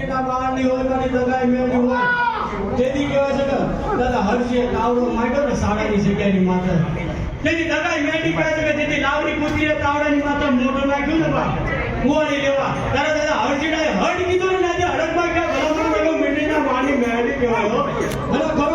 એના બહારની હોય મારી દગાઈ મેળવી હોય તેથી કહેવાય છે કે દાદા હર્ષે તાવડો માંડ્યો ને સાડાની જગ્યાની માથે તેથી દગાઈ મેળવી કહે છે કે જેથી લાવડી પુત્રીએ તાવડાની માથે મોઢું નાખ્યું ને બા કુવાણી લેવા તારા દાદા હરજીડાએ હટ કીધું ને આજે હડકમાં ક્યાં ભલામણ મેળવ્યો મીઠીના માની મેળવી કહેવાય હો ભલે